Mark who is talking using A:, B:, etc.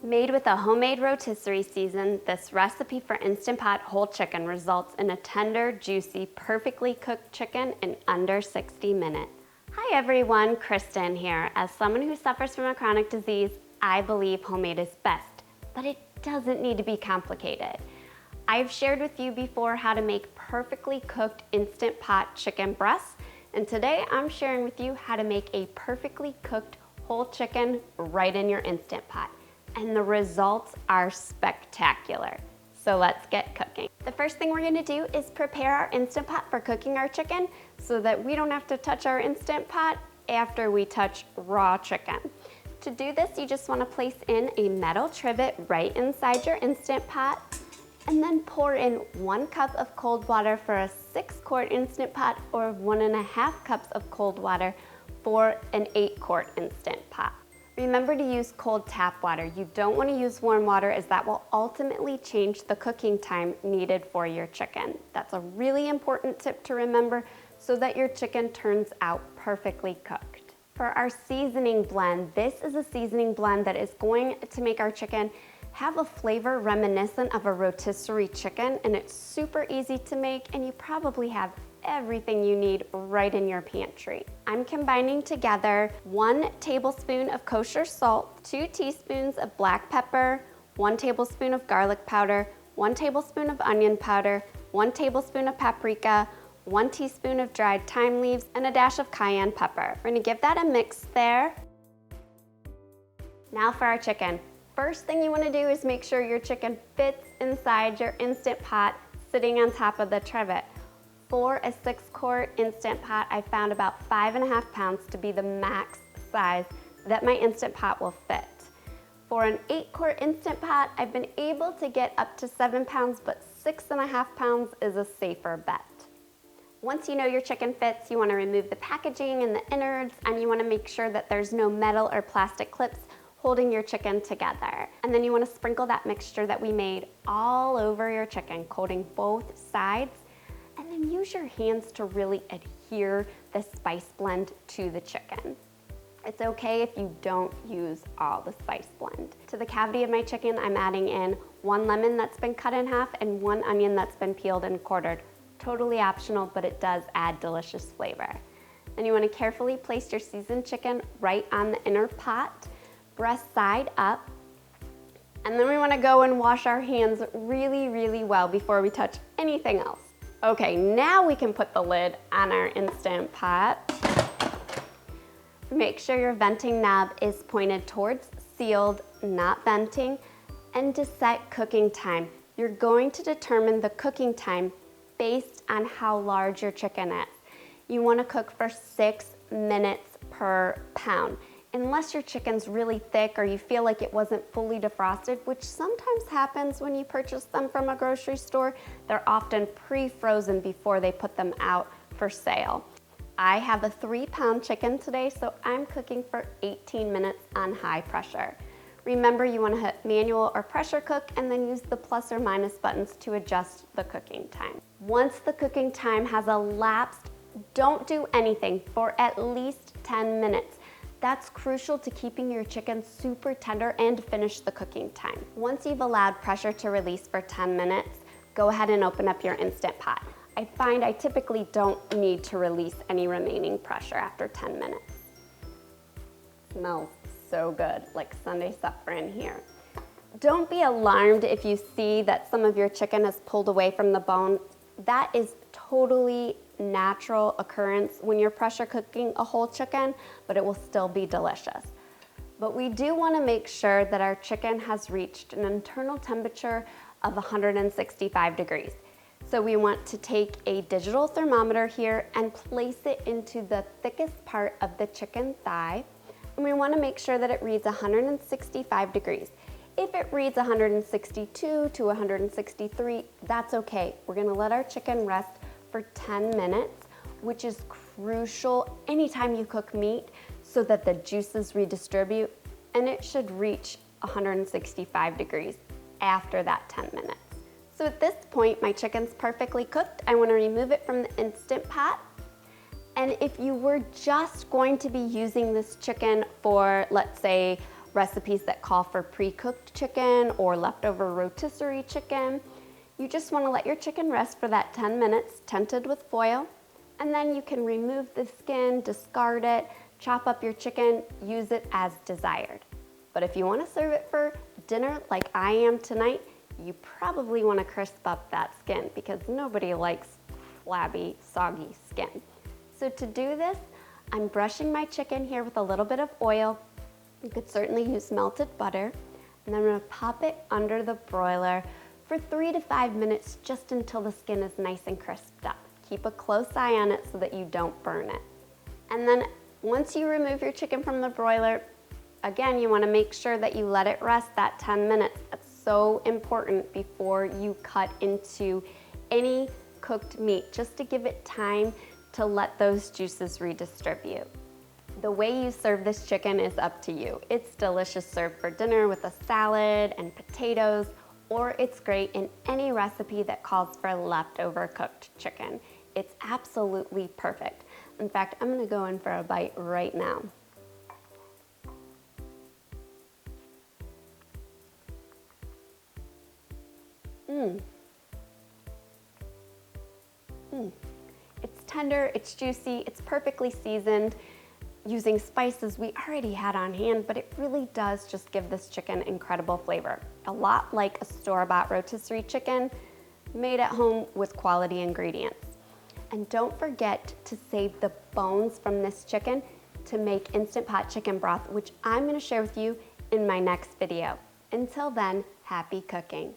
A: Made with a homemade rotisserie season, this recipe for Instant Pot whole chicken results in a tender, juicy, perfectly cooked chicken in under 60 minutes. Hi everyone, Kristen here. As someone who suffers from a chronic disease, I believe homemade is best, but it doesn't need to be complicated. I've shared with you before how to make perfectly cooked Instant Pot chicken breasts, and today I'm sharing with you how to make a perfectly cooked whole chicken right in your Instant Pot. And the results are spectacular. So let's get cooking. The first thing we're gonna do is prepare our Instant Pot for cooking our chicken so that we don't have to touch our Instant Pot after we touch raw chicken. To do this, you just wanna place in a metal trivet right inside your Instant Pot and then pour in 1 cup of cold water for a 6-quart Instant Pot or 1.5 cups of cold water for an 8-quart Instant Pot. Remember to use cold tap water. You don't want to use warm water as that will ultimately change the cooking time needed for your chicken. That's a really important tip to remember so that your chicken turns out perfectly cooked. For our seasoning blend, this is a seasoning blend that is going to make our chicken have a flavor reminiscent of a rotisserie chicken, and it's super easy to make, and you probably have everything you need right in your pantry. I'm combining together 1 tablespoon of kosher salt, 2 teaspoons of black pepper, 1 tablespoon of garlic powder, 1 tablespoon of onion powder, 1 tablespoon of paprika, 1 teaspoon of dried thyme leaves, and a dash of cayenne pepper. We're gonna give that a mix there. Now for our chicken. First thing you wanna do is make sure your chicken fits inside your Instant Pot sitting on top of the trivet. For a 6-quart Instant Pot, I found about 5.5 pounds to be the max size that my Instant Pot will fit. For an 8-quart Instant Pot, I've been able to get up to 7 pounds, but 6.5 pounds is a safer bet. Once you know your chicken fits, you want to remove the packaging and the innards, and you want to make sure that there's no metal or plastic clips holding your chicken together. And then you want to sprinkle that mixture that we made all over your chicken, coating both sides. And then use your hands to really adhere the spice blend to the chicken. It's okay if you don't use all the spice blend. To the cavity of my chicken, I'm adding in 1 lemon that's been cut in half and 1 onion that's been peeled and quartered. Totally optional, but it does add delicious flavor. And you wanna carefully place your seasoned chicken right on the inner pot, breast side up. And then we wanna go and wash our hands really, really well before we touch anything else. Okay, now we can put the lid on our Instant Pot. Make sure your venting knob is pointed towards sealed, not venting, and to set cooking time. You're going to determine the cooking time based on how large your chicken is. You want to cook for 6 minutes per pound. Unless your chicken's really thick or you feel like it wasn't fully defrosted, which sometimes happens when you purchase them from a grocery store, they're often pre-frozen before they put them out for sale. I have a 3-pound chicken today, so I'm cooking for 18 minutes on high pressure. Remember, you want to hit manual or pressure cook and then use the plus or minus buttons to adjust the cooking time. Once the cooking time has elapsed, don't do anything for at least 10 minutes. That's crucial to keeping your chicken super tender and finish the cooking time. Once you've allowed pressure to release for 10 minutes, go ahead and open up your Instant Pot. I find I typically don't need to release any remaining pressure after 10 minutes. Smells so good, like Sunday supper in here. Don't be alarmed if you see that some of your chicken is pulled away from the bone. That is totally natural occurrence when you're pressure cooking a whole chicken, but it will still be delicious. But we do want to make sure that our chicken has reached an internal temperature of 165 degrees. So we want to take a digital thermometer here and place it into the thickest part of the chicken thigh, and we want to make sure that it reads 165 degrees. If it reads 162 to 163, that's okay. We're going to let our chicken rest for 10 minutes, which is crucial anytime you cook meat so that the juices redistribute, and it should reach 165 degrees after that 10 minutes. So at this point, my chicken's perfectly cooked. I want to remove it from the Instant Pot. And if you were just going to be using this chicken for, let's say, recipes that call for pre-cooked chicken or leftover rotisserie chicken. You just want to let your chicken rest for that 10 minutes, tented with foil, and then you can remove the skin, discard it, chop up your chicken, use it as desired. But if you want to serve it for dinner like I am tonight, you probably want to crisp up that skin because nobody likes flabby, soggy skin. So to do this, I'm brushing my chicken here with a little bit of oil. You could certainly use melted butter. And then I'm going to pop it under the broiler for 3 to 5 minutes just until the skin is nice and crisped up. Keep a close eye on it so that you don't burn it. And then once you remove your chicken from the broiler, again, you want to make sure that you let it rest that 10 minutes. That's so important before you cut into any cooked meat, just to give it time to let those juices redistribute. The way you serve this chicken is up to you. It's delicious served for dinner with a salad and potatoes, or it's great in any recipe that calls for leftover cooked chicken. It's absolutely perfect. In fact, I'm gonna go in for a bite right now. It's tender, it's juicy, it's perfectly seasoned using spices we already had on hand, but it really does just give this chicken incredible flavor. A lot like a store-bought rotisserie chicken made at home with quality ingredients. And don't forget to save the bones from this chicken to make Instant Pot chicken broth, which I'm gonna share with you in my next video. Until then, happy cooking.